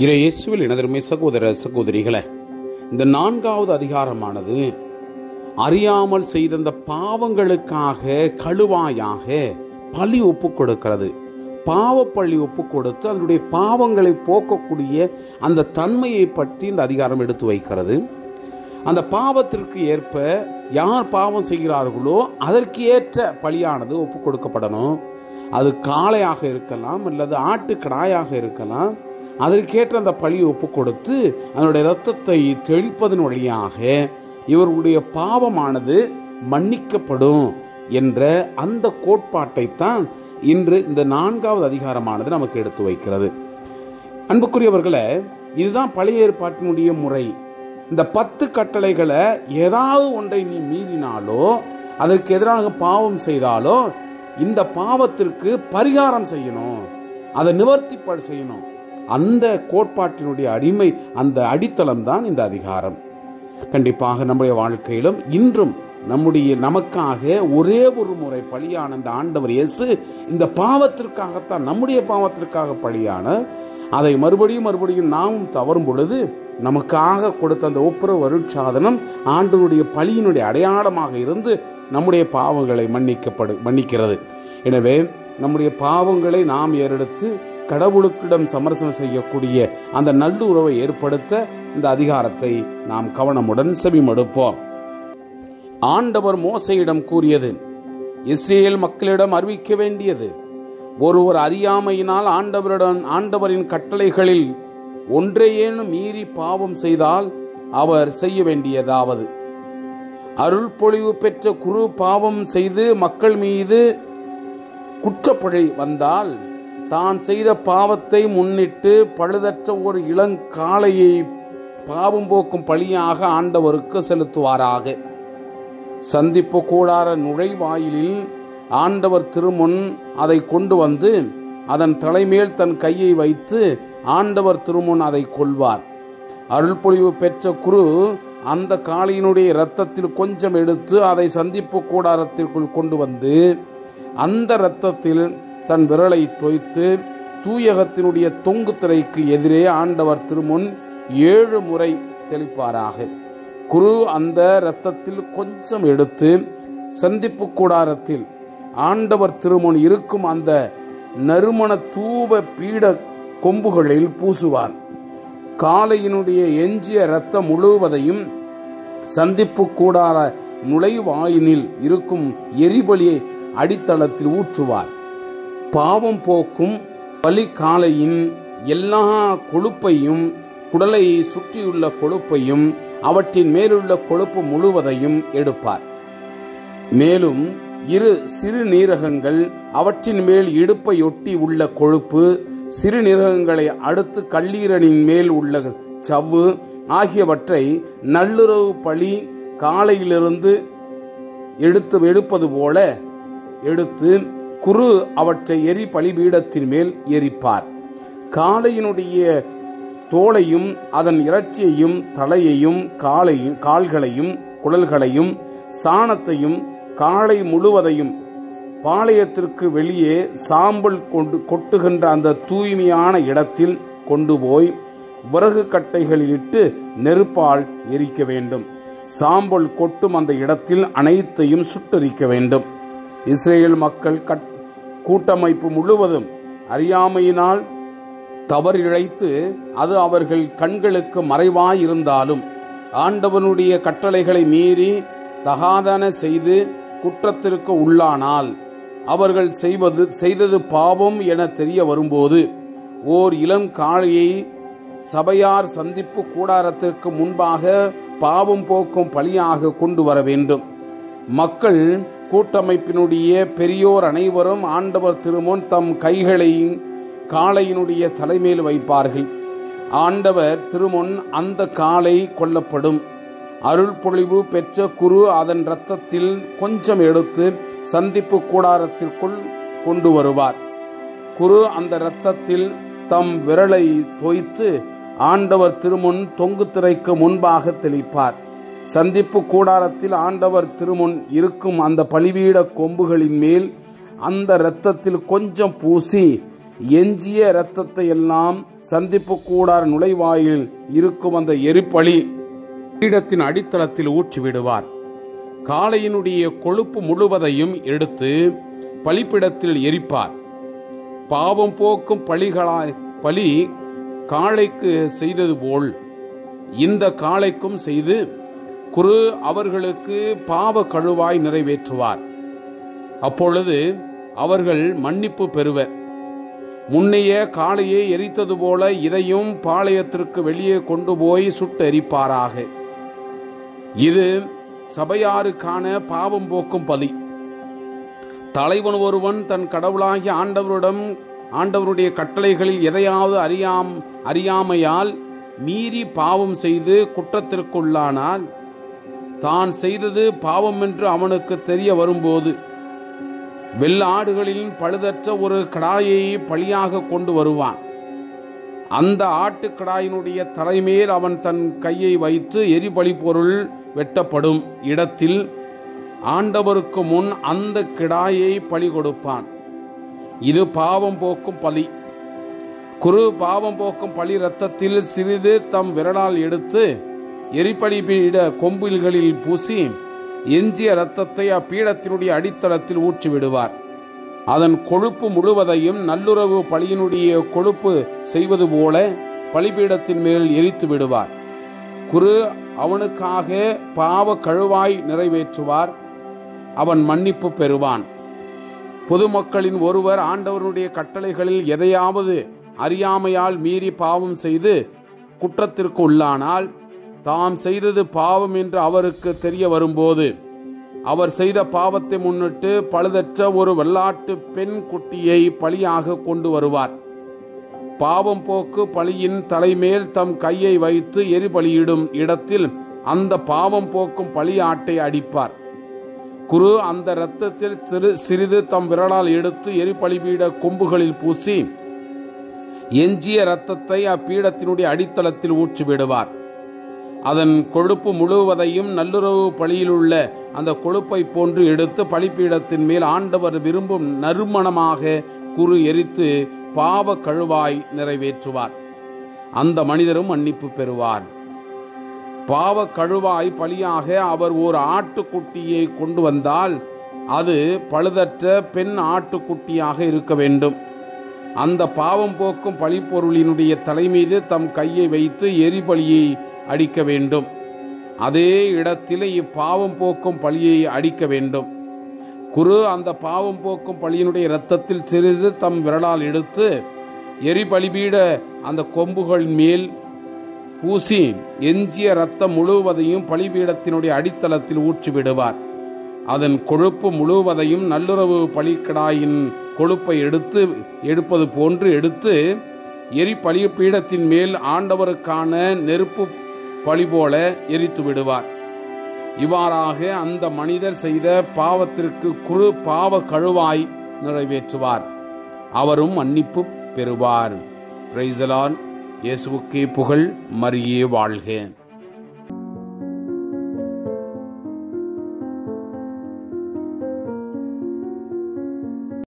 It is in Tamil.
இயேசுவில் எனதருமை சகோதர சகோதரிகளே, இந்த 4வது அதிகாரமானது அறியாமல் செய்த அந்த பாவங்களுக்காக கழுவாயாக பழி ஒப்பு கொடுக்கிறது. பாவப்பழி ஒப்பு கொடுத்து அதனுடைய பாவங்களை போக்கக்கூடிய அந்த தன்மையை பற்றி இந்த அதிகாரம் எடுத்து வைக்கிறது. அந்த பாவத்திற்கு ஏற்ப யார் பாவம் செய்கிறார்களோ அதற்கு ஏற்ற பழியானது ஒப்பு கொடுக்கப்படணும். அது காளையாக இருக்கலாம் அல்லது ஆட்டுக்கடாயாக இருக்கலாம். அதற்கேற்ற அந்த பழியை ஒப்பு கொடுத்து அதனுடைய இரத்தத்தை தெளிப்பதன் வழியாக இவர்களுடைய பாவமானது மன்னிக்கப்படும் என்ற அந்த கோட்பாட்டை தான் இன்று இந்த 4வது அதிகாரமானது நமக்கு எடுத்து வைக்கிறது. அன்புக்குரியவர்களே, இதுதான் பழைய ஏற்பாட்டினுடைய முறை. இந்த 10 கட்டளைகளை ஏதாவது ஒன்றை நீ மீறினாலோ அதற்கு எதிராக பாவம் செய்தாலோ இந்த பாவத்திற்கு பரிகாரம் செய்யணும், அதை நிவர்த்தி செய்யணும். அந்த கோட்பாட்டினுடைய அந்த அடித்தளம் தான் இந்த அதிகாரம். கண்டிப்பாக நம்முடைய வாழ்க்கையிலும் இன்றும் நமக்காக ஒரே ஒரு முறை பலியான அந்த ஆண்டவர் இயேசு இந்த பாவத்திற்காகத்தான், நம்முடைய பாவத்திற்காக பலியான, அதை மறுபடியும் நாமும் தவறும் பொழுது நமக்காக கொடுத்த அந்த ஒப்புரவு அருட்சாதனம் ஆண்டவருடைய பலியினுடைய அடையாளமாக இருந்து நம்முடைய பாவங்களை மன்னிக்கிறது. எனவே நம்முடைய பாவங்களை நாம் ஏறெடுத்து கடவுளுக்கிடம் சமரசம் செய்யக்கூடிய அந்த நல்லுறவை ஏற்படுத்த இந்த அதிகாரத்தை நாம் கவனமுடன் செவிமடுப்போம். ஆண்டவர் மோசேயிடம் கூறியது, இஸ்ரேல் மக்களிடம் அறிவிக்க வேண்டியது, ஒருவர் அறியாமையினால் ஆண்டவரின் கட்டளைகளில் ஒன்றையேனும் மீறி பாவம் செய்தால் அவர் செய்ய வேண்டியதாவது, அருள் பொழிவு பெற்ற குரு பாவம் செய்து மக்கள் மீது குற்றப்பழி வந்தால் தான் செய்த பாவத்தை முன்னிட்டு பழுதற்ற ஒரு இளங்காளையை பாவம் போக்கும் பழியாக ஆண்டவருக்கு செலுத்துவாராக. சந்திப்பு கூடார நுழைவாயிலில் ஆண்டவர் திருமுன் அதை கொண்டு வந்து அதன் தலைமேல் தன் கையை வைத்து ஆண்டவர் திருமுன் அதை கொள்வார். அருள் பொழிவு பெற்ற குரு அந்த காளையினுடைய இரத்தத்தில் கொஞ்சம் எடுத்து அதை சந்திப்பு கூடாரத்திற்குள் கொண்டு வந்து அந்த இரத்தத்தில் தன் விரலை தோய்த்து தூயகத்தினுடைய தொங்கு திரைக்கு எதிரே ஆண்டவர் திருமுன் 7 முறை தெளிப்பாராக. குரு அந்த இரத்தத்தில் கொஞ்சம் எடுத்து சந்திப்பு கூடாரத்தில் ஆண்டவர் திருமுன் இருக்கும் அந்த நறுமண தூவ பீட கொம்புகளில் பூசுவார். காளையினுடைய எஞ்சிய இரத்தம் முழுவதையும் சந்திப்பு கூடார நுழைவாயினில் இருக்கும் எரிபலியை அடித்தளத்தில் ஊற்றுவார். பாவம் போக்கும் பலி காளையின் எல்லா கொழுப்பையும், குடலை சுற்றியுள்ள கொழுப்பையும், அவற்றின் மேலுள்ள கொழுப்பு முழுவதையும் எடுப்பார். மேலும் 2 சிறுநீரகங்கள், அவற்றின் மேல் இடுப்பையொட்டி உள்ள கொழுப்பு, சிறுநீரகங்களை அடுத்து கல்லீரலின் மேல் உள்ள சவ்வு ஆகியவற்றை நல்லுறவு பலி காளையிலிருந்து எடுப்பது போல எடுத்து குரு அவற்றை எரி பலிபீடத்தின் மேல் எரிப்பார். காளையினுடைய தோலையும் அதன் இறைச்சியையும் தலையையும் கால்களையும் குடல்களையும் சாணத்தையும் காளை முழுவதையும் பாளையத்திற்கு வெளியே சாம்பல் கொட்டுகின்ற அந்த தூய்மையான இடத்தில் கொண்டு போய் விறகு கட்டைகளில் இட்டு நெருப்பால் எரிக்க வேண்டும். சாம்பல் கொட்டும் அந்த இடத்தில் அனைத்தையும் சுட்டெரிக்க வேண்டும். இஸ்ரேல் மக்கள் கூட்டமைப்பு முழுவதும் அறியாமையினால் தவறிழைத்து அது அவர்கள் கண்களுக்கு மறைவாயிருந்தாலும் ஆண்டவனுடைய கட்டளைகளை மீறி தகாதன செய்து குற்றத்திற்கு உள்ளானால் அவர்கள் செய்தது பாவம் என தெரிய வரும்போது ஓர் இளம் காளையை சபையார் சந்திப்பு கூடாரத்திற்கு முன்பாக பாவம் போக்கும் பலியாக கொண்டு வர வேண்டும். மக்கள் கூட்டமைப்பினுடைய பெரியோர் அனைவரும் ஆண்டவர் திருமுன் தம் கைகளை காளையினுடைய தலைமேல் வைப்பார்கள். ஆண்டவர் திருமுன் அந்த காளை கொல்லப்படும். அருள் பொழிவு பெற்ற குரு அதன் இரத்தத்தில் கொஞ்சம் எடுத்து சந்திப்பு கூடாரத்திற்குள் கொண்டு வருவார். குரு அந்த இரத்தத்தில் தம் விரலை தோய்த்து ஆண்டவர் திருமுன் தொங்கு திரைக்கு முன்பாக தெளிப்பார். சந்திப்பு கூடாரத்தில் ஆண்டவர் திருமுன் இருக்கும் அந்த பலிபீட கொம்புகளின் மேல் அந்த இரத்தத்தில் கொஞ்சம் பூசி எஞ்சிய இரத்தத்தை எல்லாம் சந்திப்பு கூடார நுழைவாயில் இருக்கும் அந்த எரிபலி பீடத்தின் அடித்தளத்தில் ஊற்றிவிடுவார். காளையினுடைய கொழுப்பு முழுவதையும் எடுத்து பலிப்பிடத்தில் எரிப்பார். பாவம் போக்கும் பலி காளைக்கு செய்தது போல் இந்த காளைக்கும் செய்து குரு அவர்களுக்கு பாவ கழுவாய் நிறைவேற்றுவார். அப்பொழுது அவர்கள் மன்னிப்பு பெறுவர். முன்னைய காளையை எரித்தது போல இதையும் பாளையத்திற்கு வெளியே கொண்டு போய் சுட்டு எரிப்பாராக. இது சபையாருக்கான பாவம் போக்கும் பலி. தலைவன் ஒருவன் தன் கடவுளாகிய ஆண்டவருடைய கட்டளைகளில் எதையாவது அறியாமையால் மீறி பாவம் செய்து குற்றத்திற்குள்ளானால் தான் செய்தது பாவம் என்று அவனுக்கு தெரிய வரும்போது வெள்ளாடுகளின் பழுதற்ற ஒரு கடாயை பலியாக கொண்டு வருவான். அந்த ஆட்டுக்கடாயினுடைய தலைமேல் அவன் தன் கையை வைத்து எரிபலி பொருள் வெட்டப்படும் இடத்தில் ஆண்டவருக்கு முன் அந்த கிடாயை பலி கொடுப்பான். இது பாவம் போக்கும் பலி. குரு பாவம் போக்கும் பலி இரத்தத்தில் சிறிது தம் விரலால் எடுத்து எரிபலி பீட கொம்பில்களில் பூசி எஞ்சிய இரத்தத்தை அப்பீடத்தினுடைய அடித்தளத்தில் ஊற்றிவிடுவார். அதன் கொழுப்பு முழுவதையும் நல்லுறவு பலியினுடைய கொழுப்பு செய்வது போல பலிபீடத்தின் மேல் எரித்து விடுவார். குரு அவனுக்காக பாவ கழுவாய் நிறைவேற்றுவார். அவன் மன்னிப்பு பெறுவான். பொதுமக்களின் ஒருவர் ஆண்டவருடைய கட்டளைகளில் எதையாவது அறியாமையால் மீறி பாவம் செய்து குற்றத்திற்கு உள்ளானால் தாம் செய்தது பாவம் என்று அவருக்கு தெரிய வரும்போது அவர் செய்த பாவத்தை முன்னிட்டு பழுதற்ற ஒரு வெள்ளாட்டு பெண் குட்டியை பலியாக கொண்டு வருவார். பாவம் போக்கு பலியின் தலைமேல் தம் கையை வைத்து எரிபலியிடும் இடத்தில் அந்த பாவம் போக்கும் பலி ஆட்டை அடிப்பார். குரு அந்த இரத்தத்தில் சிறிது தம் விரலால் எடுத்து எரிபலிபீட கொம்புகளில் பூசி எஞ்சிய இரத்தத்தை அப்பீடத்தினுடைய அடித்தளத்தில் ஊற்றிவிடுவார். அதன் கொழுப்பு முழுவதையும் நல்லுறவு பலியிலுள்ள அந்த கொழுப்பை போன்று எடுத்து பலிப்பீடத்தின் மேல் ஆண்டவர் விரும்பும் நறுமணமாக குரு எரித்து பாவ கழுவாய் நிறைவேற்றுவார். அந்த மனிதரும் மன்னிப்பு பெறுவார். பாவ கழுவாய் பலியாக அவர் ஓர் ஆட்டுக்குட்டியை கொண்டு வந்தால் அது பழுதற்ற பெண் ஆட்டுக்குட்டியாக இருக்க வேண்டும். அந்த பாவம் போக்கும் பலிப்பொருளினுடைய தலைமீது தம் கையை வைத்து எரிபலியை அடிக்க வேண்டும். அதே இடத்தில் இப்பாவம் போக்கும் பலியை அடிக்க வேண்டும். குரு அந்த பாவம் போக்கும் பலியினுடைய இரத்தத்தில் சிறிது தம் விரலால் எடுத்து எரிபலிபீட அந்த கொம்புகளின் மேல் பூசி எஞ்சிய இரத்தம் முழுவதையும் பலிபீடத்தினுடைய அடித்தளத்தில் ஊற்றிவிடுவார். அதன் கொழுப்பு முழுவதையும் நல்லுறவு பலிக்கடாயின் கொழுப்பை எடுப்பது போன்று எடுத்து எரிபலி பீடத்தின் மேல் ஆண்டவருக்கான நெருப்பு பலி போல எரித்து விடுவார். இவ்வாறாக அந்த மனிதர் செய்த பாவத்திற்கு குரு பாவ கழுவாய் நிறைவேற்றுவார். அவரும் மன்னிப்பு பெறுவார். Praise the Lord. இயேசுவுக்கே புகழ். மரியே வாழ்க.